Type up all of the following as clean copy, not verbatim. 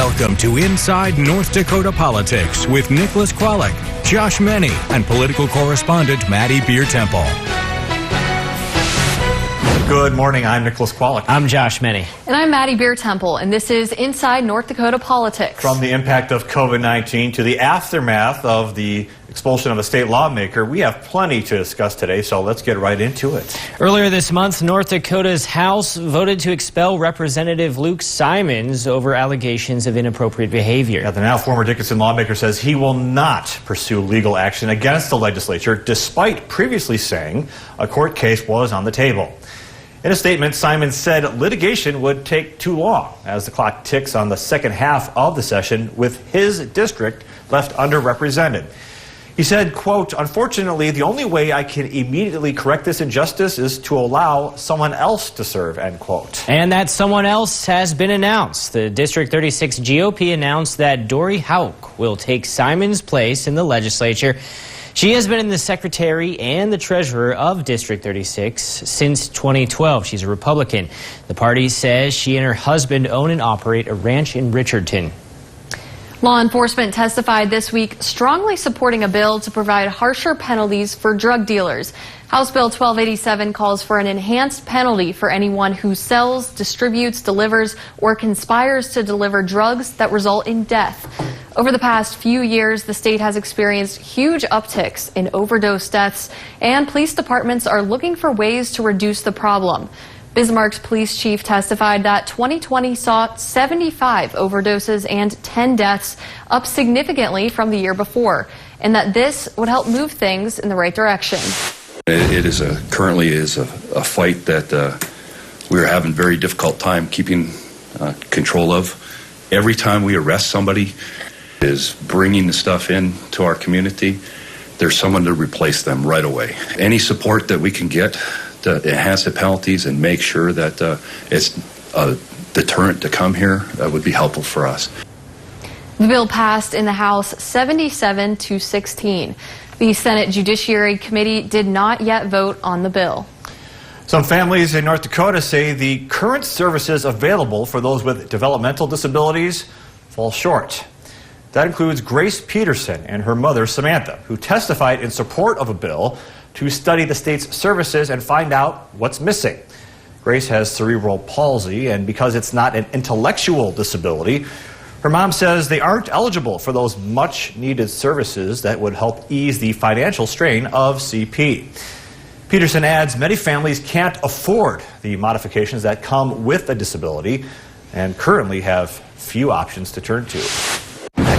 Welcome to Inside North Dakota Politics with Nicholas Kwolek, Josh Meny, and political correspondent Maddie Beer Temple. Good morning, I'm Nicholas Kwolek. I'm Josh Meny. And I'm Maddie Beer Temple, and this is Inside North Dakota Politics. From the impact of COVID-19 to the aftermath of the expulsion of a state lawmaker, we have plenty to discuss today, so let's get right into it. Earlier this month, North Dakota's House voted to expel Representative Luke Simons over allegations of inappropriate behavior. The now former Dickinson lawmaker says he will not pursue legal action against the legislature, despite previously saying a court case was on the table. In a statement, Simons said litigation would take too long as the clock ticks on the second half of the session with his district left underrepresented. He said, quote, "Unfortunately, the only way I can immediately correct this injustice is to allow someone else to serve," end quote. And that someone else has been announced. The District 36 GOP announced that Dory Houck will take Simons' place in the legislature. She has been the secretary and the treasurer of District 36 since 2012. She's a Republican. The party says she and her husband own and operate a ranch in Richardton. Law enforcement testified this week strongly supporting a bill to provide harsher penalties for drug dealers. House Bill 1287 calls for an enhanced penalty for anyone who sells, distributes, delivers, or conspires to deliver drugs that result in death. Over the past few years, the state has experienced huge upticks in overdose deaths, and police departments are looking for ways to reduce the problem. Bismarck's police chief testified that 2020 saw 75 overdoses and 10 deaths, up significantly from the year before, and that this would help move things in the right direction. It is currently a fight that we're having very difficult time keeping control of. Every time we arrest somebody is bringing the stuff in to our community, there's someone to replace them right away. Any support that we can get to enhance the penalties and make sure that it's a deterrent to come here would be helpful for us. The bill passed in the House 77-16. The Senate Judiciary Committee did not yet vote on the bill. Some families in North Dakota say the current services available for those with developmental disabilities fall short. That includes Grace Peterson and her mother, Samantha, who testified in support of a bill to study the state's services and find out what's missing. Grace has cerebral palsy, and because it's not an intellectual disability, her mom says they aren't eligible for those much-needed services that would help ease the financial strain of CP. Peterson adds many families can't afford the modifications that come with a disability and currently have few options to turn to.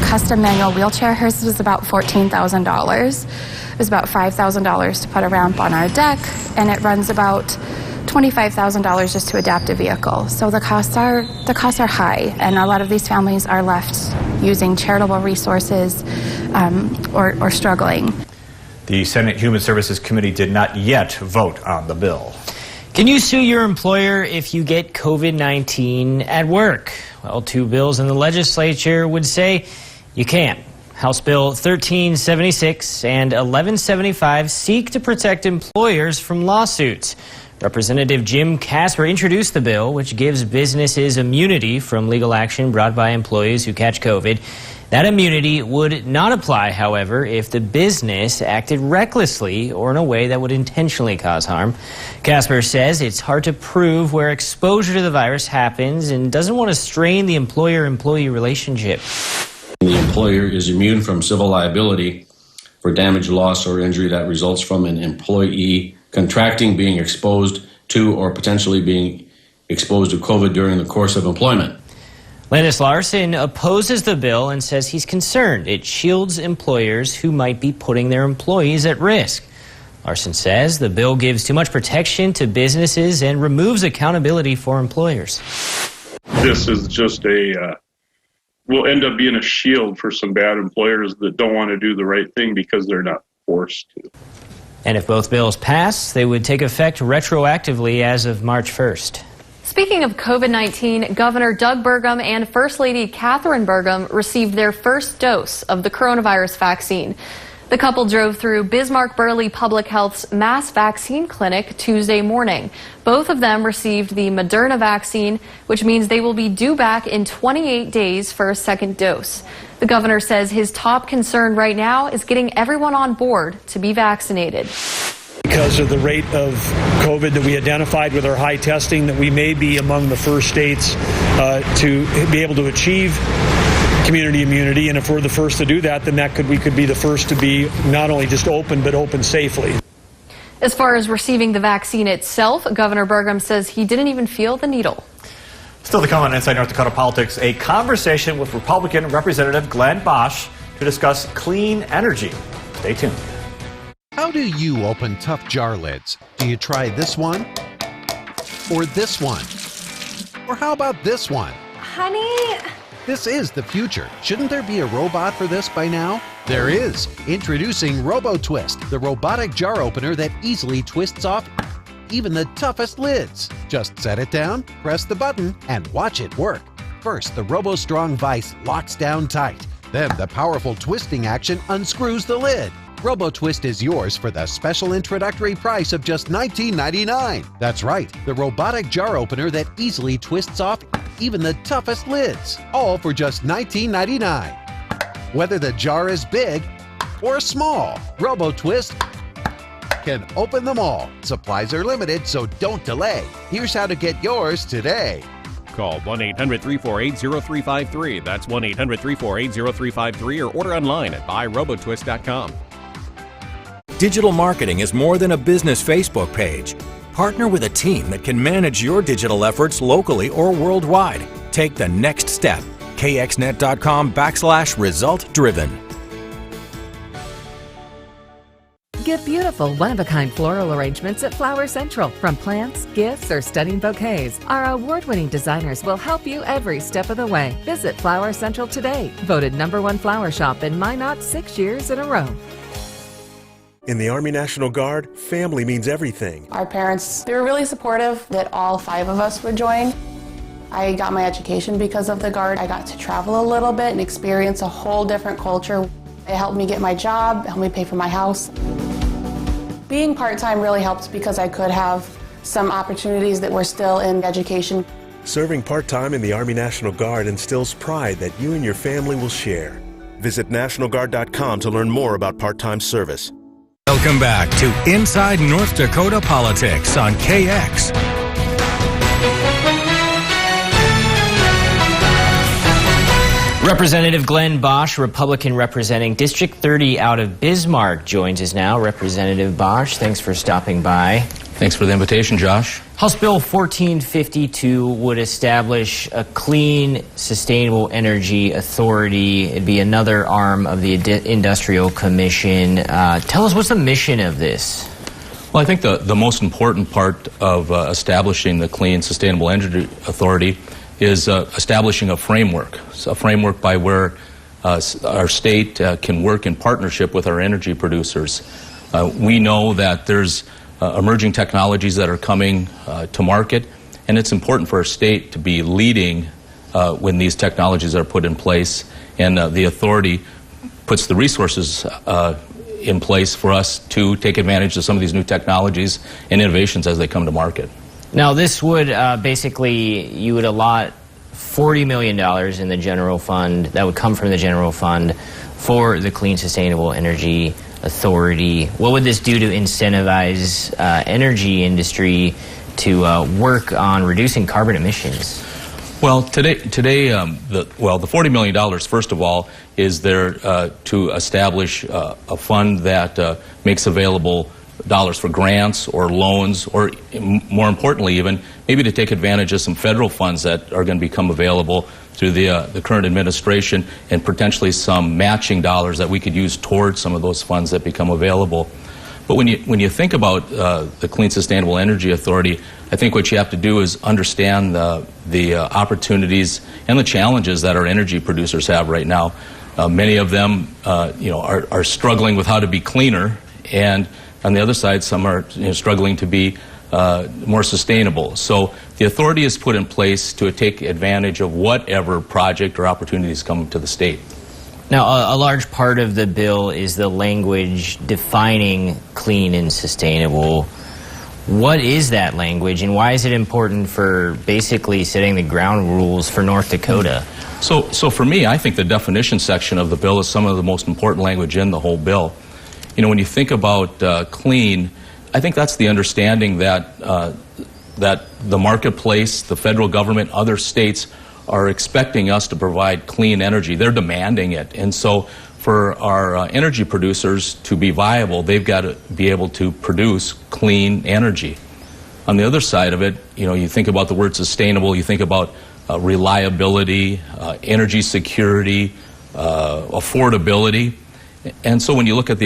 Custom manual wheelchair, hers was about $14,000. It was about $5,000 to put a ramp on our deck, and it runs about $25,000 just to adapt a vehicle. So the costs are high, and a lot of these families are left using charitable resources or struggling. The Senate Human Services Committee did not yet vote on the bill. Can you sue your employer if you get COVID-19 at work? Well, two bills in the legislature would say you can't. House Bill 1376 and 1175 seek to protect employers from lawsuits. Representative Jim Casper introduced the bill, which gives businesses immunity from legal action brought by employees who catch COVID. That immunity would not apply, however, if the business acted recklessly or in a way that would intentionally cause harm. Casper says it's hard to prove where exposure to the virus happens and doesn't want to strain the employer-employee relationship. The employer is immune from civil liability for damage, loss, or injury that results from an employee contracting, being exposed to, or potentially being exposed to COVID during the course of employment. Landis Larson opposes the bill and says he's concerned it shields employers who might be putting their employees at risk. Larson says the bill gives too much protection to businesses and removes accountability for employers. This is just will end up being a shield for some bad employers that don't want to do the right thing because they're not forced to. And if both bills pass, they would take effect retroactively as of March 1st. Speaking of COVID-19, Governor Doug Burgum and First Lady Catherine Burgum received their first dose of the coronavirus vaccine. The couple drove through Bismarck-Burley Public Health's mass vaccine clinic Tuesday morning. Both of them received the Moderna vaccine, which means they will be due back in 28 days for a second dose. The governor says his top concern right now is getting everyone on board to be vaccinated. Because of the rate of COVID that we identified with our high testing, that we may be among the first states to be able to achieve community immunity, and if we're the first to do that, then we could be the first to be not only just open, but open safely. As far as receiving the vaccine itself, Governor Burgum says he didn't even feel the needle. Still to come on Inside North Dakota Politics, a conversation with Republican Representative Glenn Bosch to discuss clean energy. Stay tuned. How do you open tough jar lids? Do you try this one? Or this one? Or how about this one? Honey? This is the future. Shouldn't there be a robot for this by now? There is. Introducing RoboTwist, the robotic jar opener that easily twists off even the toughest lids. Just set it down, press the button, and watch it work. First, the RoboStrong vise locks down tight. Then the powerful twisting action unscrews the lid. RoboTwist is yours for the special introductory price of just $19.99. That's right, the robotic jar opener that easily twists off even the toughest lids, all for just $19.99. Whether the jar is big or small, RoboTwist can open them all. Supplies are limited, so don't delay. Here's how to get yours today. Call 1-800-348-0353. That's 1-800-348-0353, or order online at buyrobotwist.com. Digital marketing is more than a business Facebook page. Partner with a team that can manage your digital efforts locally or worldwide. Take the next step. kxnet.com/result-driven. Get beautiful, one-of-a-kind floral arrangements at Flower Central. From plants, gifts, or stunning bouquets, our award-winning designers will help you every step of the way. Visit Flower Central today. Voted #1 flower shop in Minot 6 years in a row. In the Army National Guard, family means everything. Our parents, they were really supportive that all 5 of us would join. I got my education because of the Guard. I got to travel a little bit and experience a whole different culture. It helped me get my job, helped me pay for my house. Being part-time really helped because I could have some opportunities that were still in education. Serving part-time in the Army National Guard instills pride that you and your family will share. Visit NationalGuard.com to learn more about part-time service. Welcome back to Inside North Dakota Politics on KX. Representative Glenn Bosch, Republican representing District 30 out of Bismarck, joins us now. Representative Bosch, thanks for stopping by. Thanks for the invitation, Josh. House Bill 1452 would establish a clean, sustainable energy authority. It'd be another arm of the Industrial Commission. Tell us, what's the mission of this? Well, I think the most important part of establishing the Clean, Sustainable Energy Authority is establishing a framework by where our state can work in partnership with our energy producers. We know that there's emerging technologies that are coming to market, and it's important for our state to be leading when these technologies are put in place, and the authority puts the resources in place for us to take advantage of some of these new technologies and innovations as they come to market. Now, this would basically, you would allot $40 million in the general fund, that would come from the general fund, for the Clean, Sustainable Energy Authority. What would this do to incentivize energy industry to work on reducing carbon emissions? Well, today, the $40 million, first of all, is there to establish a fund that makes available dollars for grants or loans, or more importantly even, maybe to take advantage of some federal funds that are going to become available through the current administration, and potentially some matching dollars that we could use towards some of those funds that become available. But when you think about the Clean Sustainable Energy Authority, I think what you have to do is understand the opportunities and the challenges that our energy producers have right now. Many of them are struggling with how to be cleaner, and on the other side, some are struggling to be more sustainable. So the authority is put in place to take advantage of whatever project or opportunities come to the state. Now, a large part of the bill is the language defining clean and sustainable. What is that language, and why is it important for basically setting the ground rules for North Dakota? So for me, I think the definition section of the bill is some of the most important language in the whole bill. You know, when you think about clean, I think that's the understanding that that the marketplace, the federal government, other states are expecting us to provide clean energy. They're demanding it. And so for our energy producers to be viable, they've got to be able to produce clean energy. On the other side of it, you know, you think about the word sustainable, you think about reliability, energy security, affordability. And so when you look at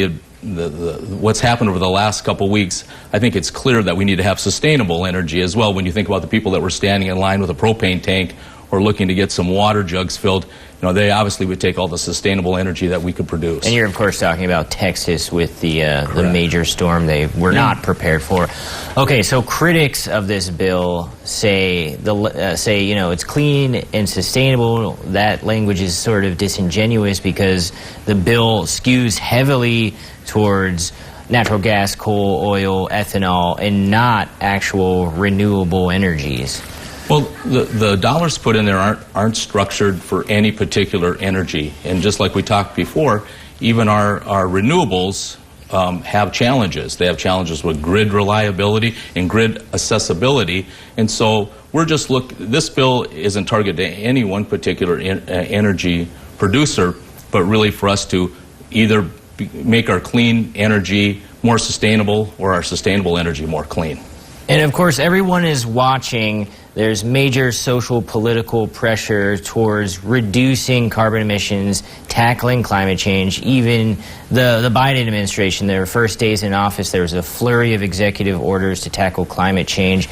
what's happened over the last couple weeks, I think it's clear that we need to have sustainable energy as well. When you think about the people that were standing in line with a propane tank or looking to get some water jugs filled, you know, they obviously would take all the sustainable energy that we could produce. And you're, of course, talking about Texas with the major storm they were not prepared for. Okay, so critics of this bill say, you know, it's clean and sustainable. That language is sort of disingenuous because the bill skews heavily towards natural gas, coal, oil, ethanol, and not actual renewable energies. Well, the dollars put in there aren't structured for any particular energy. And just like we talked before, even our renewables have challenges. They have challenges with grid reliability and grid accessibility. And so this bill isn't targeted to any one particular energy producer, but really for us to either make our clean energy more sustainable or our sustainable energy more clean. And of course, everyone is watching. There's major social political pressure towards reducing carbon emissions, tackling climate change. Even the Biden administration, their first days in office, there was a flurry of executive orders to tackle climate change.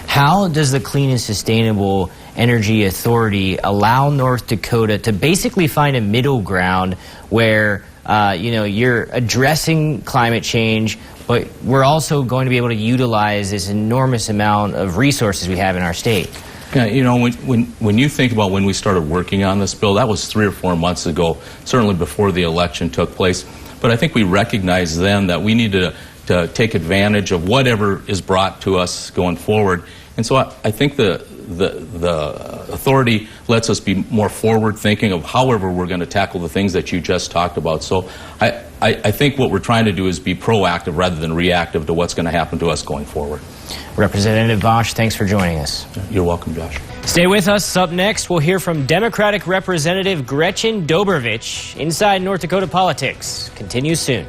How does the Clean and Sustainable Energy Authority allow North Dakota to basically find a middle ground where you know, you're addressing climate change, but we're also going to be able to utilize this enormous amount of resources we have in our state? Yeah, you know, when you think about when we started working on this bill, that was 3 or 4 months ago, certainly before the election took place. But I think we recognized then that we needed to take advantage of whatever is brought to us going forward. And so I think the authority lets us be more forward thinking of however we're going to tackle the things that you just talked about. So I think what we're trying to do is be proactive rather than reactive to what's going to happen to us going forward. Representative Bosch, thanks for joining us. You're welcome, Josh. Stay with us. Up next, we'll hear from Democratic Representative Gretchen Dobrovich. Inside North Dakota Politics continues soon.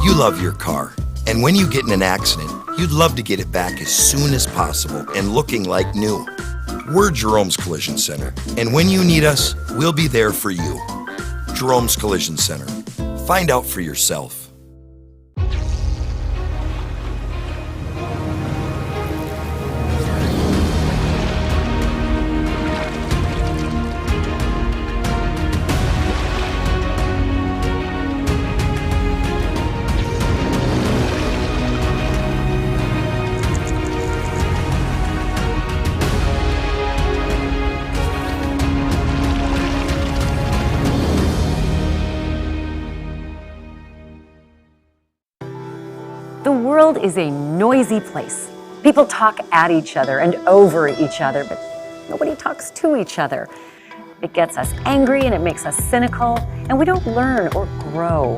You love your car, and when you get in an accident, you'd love to get it back as soon as possible and looking like new. We're Jerome's Collision Center, and when you need us, we'll be there for you. Jerome's Collision Center. Find out for yourself. The world is a noisy place. People talk at each other and over each other, but nobody talks to each other. It gets us angry and it makes us cynical, and we don't learn or grow.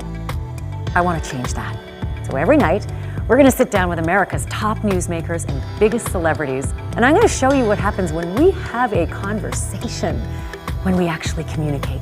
I want to change that. So every night, we're going to sit down with America's top newsmakers and biggest celebrities, and I'm going to show you what happens when we have a conversation, when we actually communicate.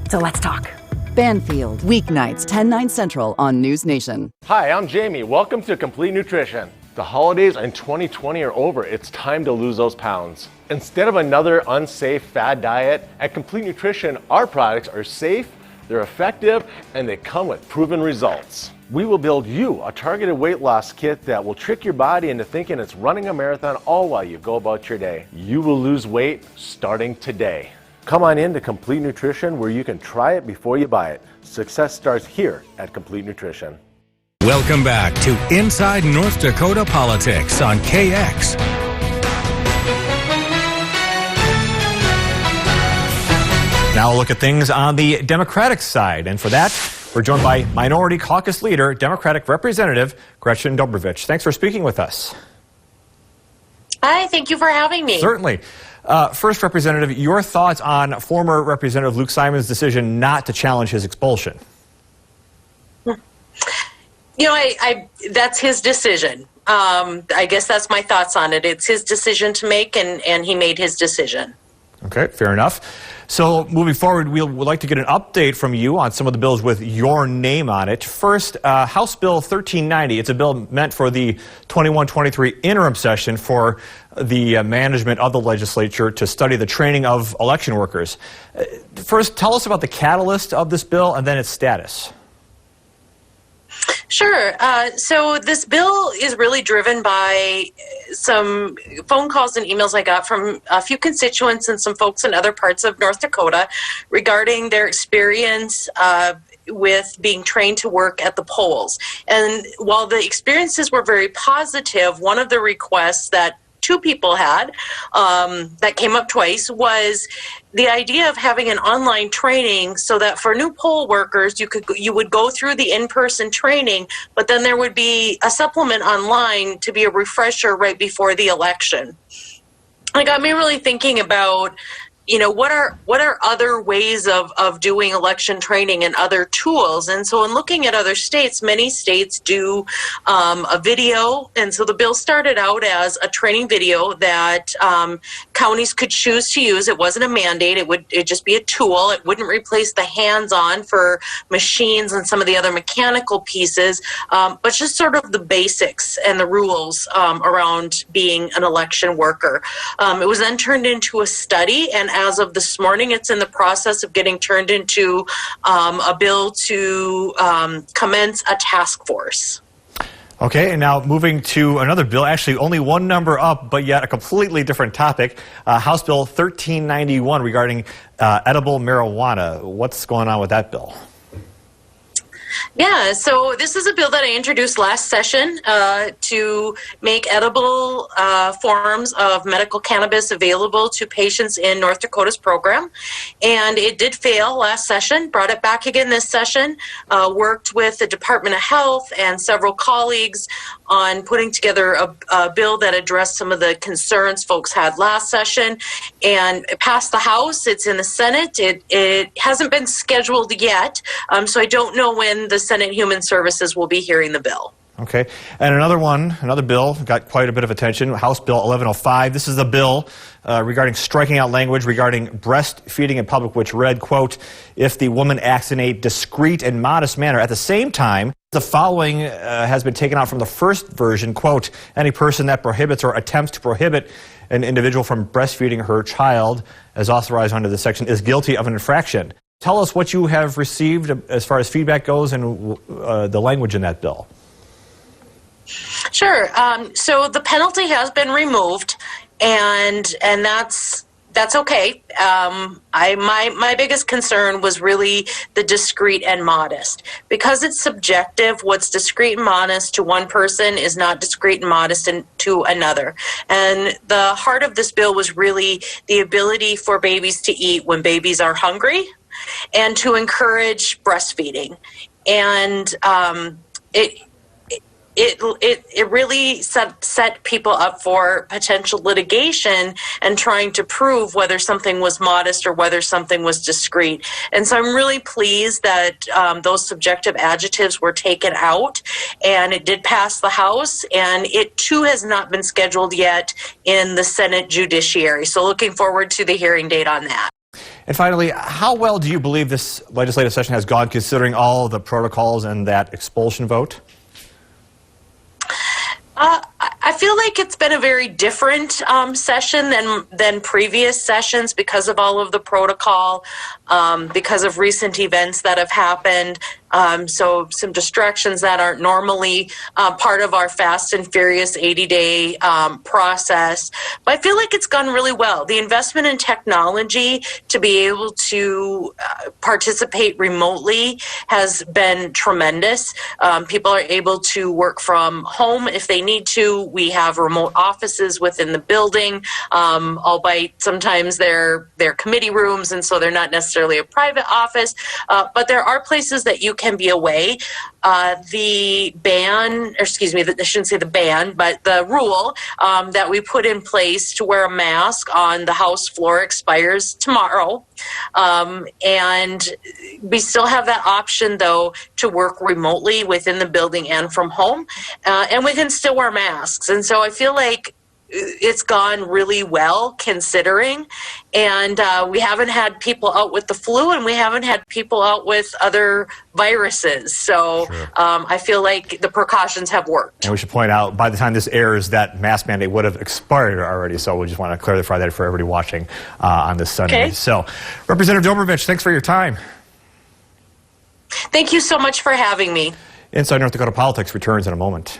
So let's talk. Banfield, weeknights, 10/9 Central on News Nation. Hi, I'm Jamie. Welcome to Complete Nutrition. The holidays in 2020 are over. It's time to lose those pounds. Instead of another unsafe fad diet, at Complete Nutrition, our products are safe, they're effective, and they come with proven results. We will build you a targeted weight loss kit that will trick your body into thinking it's running a marathon all while you go about your day. You will lose weight starting today. Come on in to Complete Nutrition, where you can try it before you buy it. Success starts here at Complete Nutrition. Welcome back to Inside North Dakota Politics on KX. Now we'll look at things on the Democratic side, and for that, we're joined by Minority Caucus Leader, Democratic Representative Gretchen Dobrovich. Thanks for speaking with us. Hi, thank you for having me. Certainly. First, Representative, your thoughts on former Representative Luke Simon's decision not to challenge his expulsion? You know, that's his decision. I guess that's my thoughts on it. It's his decision to make, and he made his decision. Okay, fair enough. So moving forward, we'd like to get an update from you on some of the bills with your name on it. First, House Bill 1390. It's a bill meant for the 21-23 interim session for the management of the legislature to study the training of election workers. First, tell us about the catalyst of this bill and then its status. Sure. So this bill is really driven by some phone calls and emails I got from a few constituents and some folks in other parts of North Dakota regarding their experience with being trained to work at the polls. And while the experiences were very positive, one of the requests that two people had that came up twice was the idea of having an online training so that for new poll workers you would go through the in-person training, but then there would be a supplement online to be a refresher right before the election. It got me really thinking about, you know, what are other ways of doing election training and other tools. And so in looking at other states, many states do a video. And so the bill started out as a training video that counties could choose to use. It wasn't a mandate. It'd just be a tool. It wouldn't replace the hands-on for machines and some of the other mechanical pieces, but just sort of the basics and the rules around being an election worker. It was then turned into a study, and as of this morning, it's in the process of getting turned into a bill to commence a task force. Okay, and now moving to another bill, actually only one number up, but yet a completely different topic, House Bill 1391 regarding edible marijuana. What's going on with that bill? Yeah, so this is a bill that I introduced last session to make edible forms of medical cannabis available to patients in North Dakota's program. And it did fail last session, brought it back again this session, worked with the Department of Health and several colleagues on putting together a bill that addressed some of the concerns folks had last session, and it passed the House. It's in the Senate. It hasn't been scheduled yet, so I don't know when the Senate Human Services will be hearing the bill. Okay, and another bill got quite a bit of attention, House Bill 1105. This is a bill regarding striking out language regarding breastfeeding in public, which read, quote, if the woman acts in a discreet and modest manner. At the same time, the following has been taken out from the first version, quote, any person that prohibits or attempts to prohibit an individual from breastfeeding her child, as authorized under this section, is guilty of an infraction. Tell us what you have received as far as feedback goes and the language in that bill. Sure. So the penalty has been removed, and that's okay. My biggest concern was really the discreet and modest. Because it's subjective, what's discreet and modest to one person is not discreet and modest to another. And the heart of this bill was really the ability for babies to eat when babies are hungry and to encourage breastfeeding. And it really set people up for potential litigation and trying to prove whether something was modest or whether something was discreet. And so I'm really pleased that those subjective adjectives were taken out, and it did pass the House, and it too has not been scheduled yet in the Senate Judiciary. So looking forward to the hearing date on that. And finally, how well do you believe this legislative session has gone, considering all the protocols and that expulsion vote? I I feel like it's been a very different session than previous sessions because of all of the protocol, because of recent events that have happened. So some distractions that aren't normally part of our fast and furious 80-day process. But I feel like it's gone really well. The investment in technology to be able to participate remotely has been tremendous. People are able to work from home if they need to. We have remote offices within the building, albeit sometimes they're committee rooms, and so they're not necessarily a private office. But there are places that you can be away. The ban, or excuse me, I shouldn't say the ban, but the rule that we put in place to wear a mask on the House floor expires tomorrow. And we still have that option, though, to work remotely within the building and from home. And we can still wear masks. And so I feel like it's gone really well considering, and we haven't had people out with the flu, and we haven't had people out with other viruses. So I feel like the precautions have worked. And we should point out, by the time this airs, that mask mandate would have expired already. So we just want to clarify that for everybody watching on this Sunday. Okay. So, Representative Dobrovich, thanks for your time. Thank you so much for having me. Inside North Dakota Politics returns in a moment.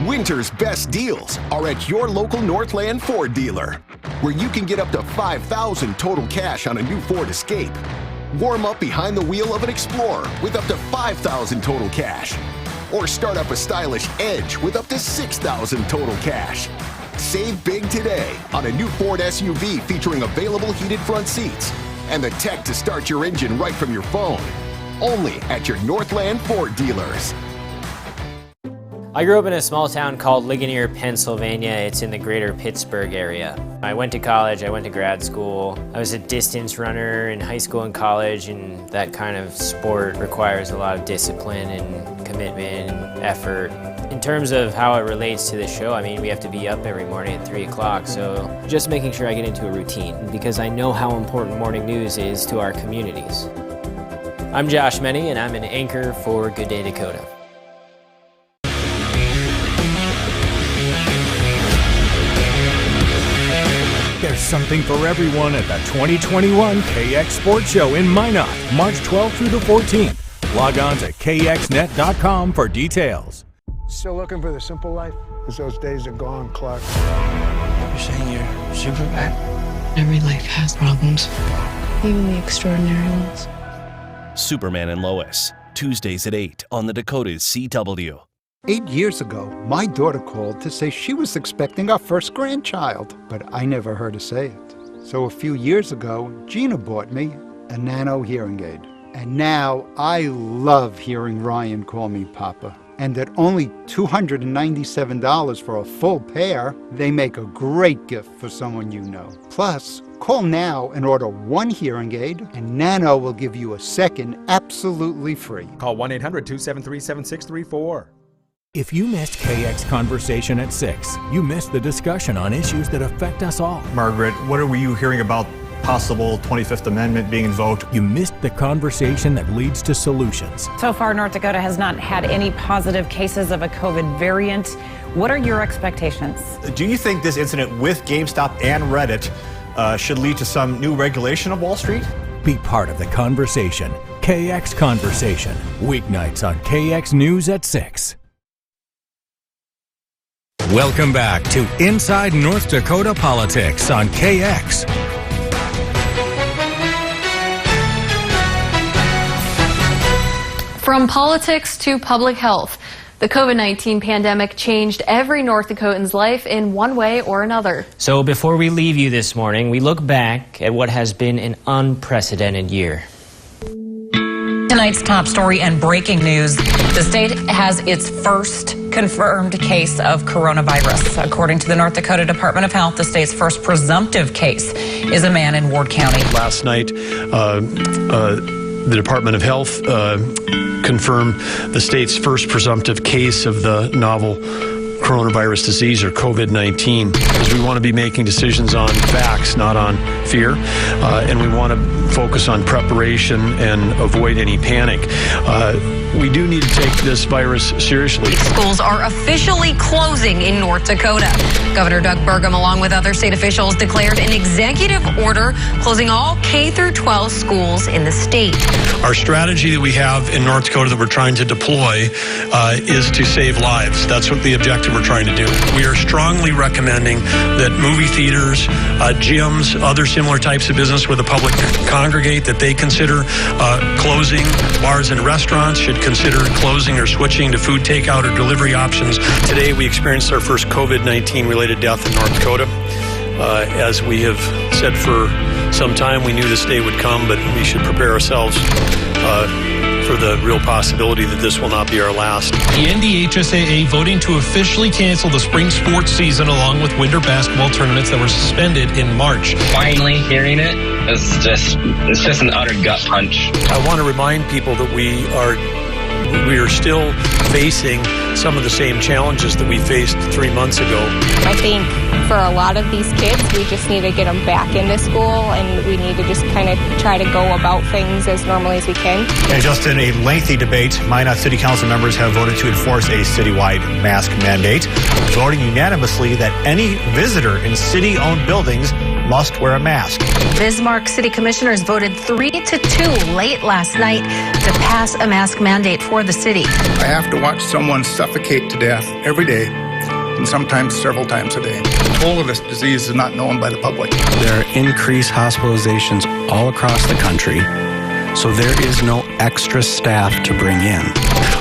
Winter's best deals are at your local Northland Ford dealer, where you can get up to $5,000 total cash on a new Ford Escape. Warm up behind the wheel of an Explorer with up to $5,000 total cash. Or start up a stylish Edge with up to $6,000 total cash. Save big today on a new Ford SUV featuring available heated front seats and the tech to start your engine right from your phone. Only at your Northland Ford dealers. I grew up in a small town called Ligonier, Pennsylvania. It's in the greater Pittsburgh area. I went to college, I went to grad school. I was a distance runner in high school and college, and that kind of sport requires a lot of discipline and commitment and effort. In terms of how it relates to the show, I mean, we have to be up every morning at 3 o'clock, so just making sure I get into a routine, because I know how important morning news is to our communities. I'm Josh Meny, and I'm an anchor for Good Day Dakota. There's something for everyone at the 2021 KX Sports Show in Minot, March 12th through the 14th. Log on to kxnet.com for details. Still looking for the simple life? Because those days are gone, Clark. You're saying you're Superman? Every life has problems, even the extraordinary ones. Superman and Lois, Tuesdays at 8 on the Dakota's CW. 8 years ago, my daughter called to say she was expecting our first grandchild, but I never heard her say it. So a few years ago, Gina bought me a nano hearing aid. And now I love hearing Ryan call me Papa. And at only $297 for a full pair, they make a great gift for someone you know. Plus, call now and order one hearing aid, and Nano will give you a second absolutely free. Call 1-800-273-7634. If you missed KX Conversation at 6, you missed the discussion on issues that affect us all. Margaret, what are you hearing about possible 25th Amendment being invoked? You missed the conversation that leads to solutions. So far, North Dakota has not had any positive cases of a COVID variant. What are your expectations? Do you think this incident with GameStop and Reddit should lead to some new regulation of Wall Street? Be part of the conversation. KX Conversation, weeknights on KX News at 6. Welcome back to Inside North Dakota Politics on KX. From politics to public health, the COVID-19 pandemic changed every North Dakotan's life in one way or another. So before we leave you this morning, we look back at what has been an unprecedented year. Tonight's top story and breaking news. The state has its first confirmed case of coronavirus. According to the North Dakota Department of Health, the state's first presumptive case is a man in Ward County. Last night, the Department of Health confirmed the state's first presumptive case of the novel coronavirus disease, or COVID-19, because we want to be making decisions on facts, not on fear, and we want to focus on preparation and avoid any panic. We do need to take this virus seriously. Schools are officially closing in North Dakota. Governor Doug Burgum, along with other state officials, declared an executive order closing all K-12 schools in the state. Our strategy that we have in North Dakota that we're trying to deploy is to save lives. That's what the objective we're trying to do. We are strongly recommending that movie theaters, gyms, other similar types of business where the public congregate, that they consider closing. Bars and restaurants should consider closing or switching to food takeout or delivery options. Today we experienced our first COVID-19 related death in North Dakota. As we have said for some time, we knew this day would come, but we should prepare ourselves for the real possibility that this will not be our last. The NDHSAA voting to officially cancel the spring sports season along with winter basketball tournaments that were suspended in March. Finally hearing it is just an utter gut punch. I want to remind people that we are still facing some of the same challenges that we faced 3 months ago. I think for a lot of these kids, we just need to get them back into school, and we need to just kind of try to go about things as normally as we can. And just in a lengthy debate, Minot City Council members have voted to enforce a citywide mask mandate, voting unanimously that any visitor in city-owned buildings must wear a mask. Bismarck City Commissioners voted 3-2 late last night to pass a mask mandate for the city. I have to watch someone suffocate to death every day, and sometimes several times a day. The toll of this disease is not known by the public. There are increased hospitalizations all across the country, so there is no extra staff to bring in.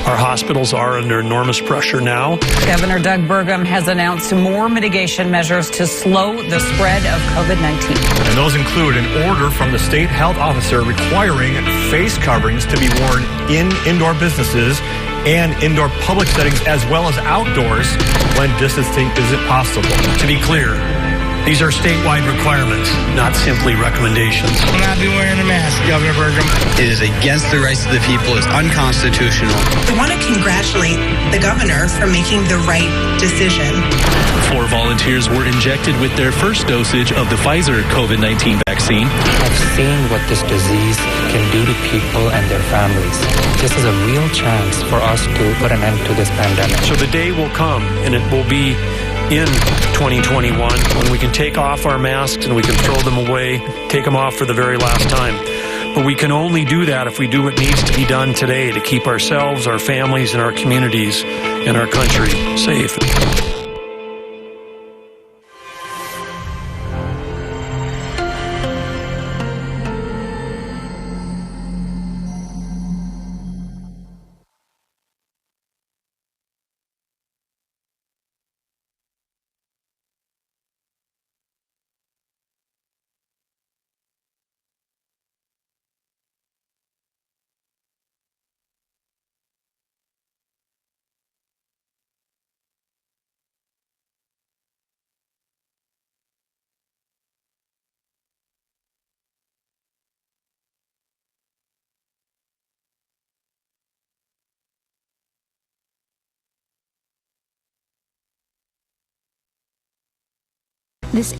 Our hospitals are under enormous pressure now. Governor Doug Burgum has announced more mitigation measures to slow the spread of COVID-19. And those include an order from the state health officer requiring face coverings to be worn in indoor businesses and indoor public settings as well as outdoors when distancing isn't possible. To be clear, these are statewide requirements, not simply recommendations. Will not be wearing a mask, Governor Burgum. It is against the rights of the people. It's unconstitutional. I want to congratulate the governor for making the right decision. 4 volunteers were injected with their first dosage of the Pfizer COVID-19 vaccine. I've seen what this disease can do to people and their families. This is a real chance for us to put an end to this pandemic. So the day will come, and it will be in 2021 when we can take off our masks and we can throw them away, take them off for the very last time. But we can only do that if we do what needs to be done today to keep ourselves, our families, and our communities and our country safe. This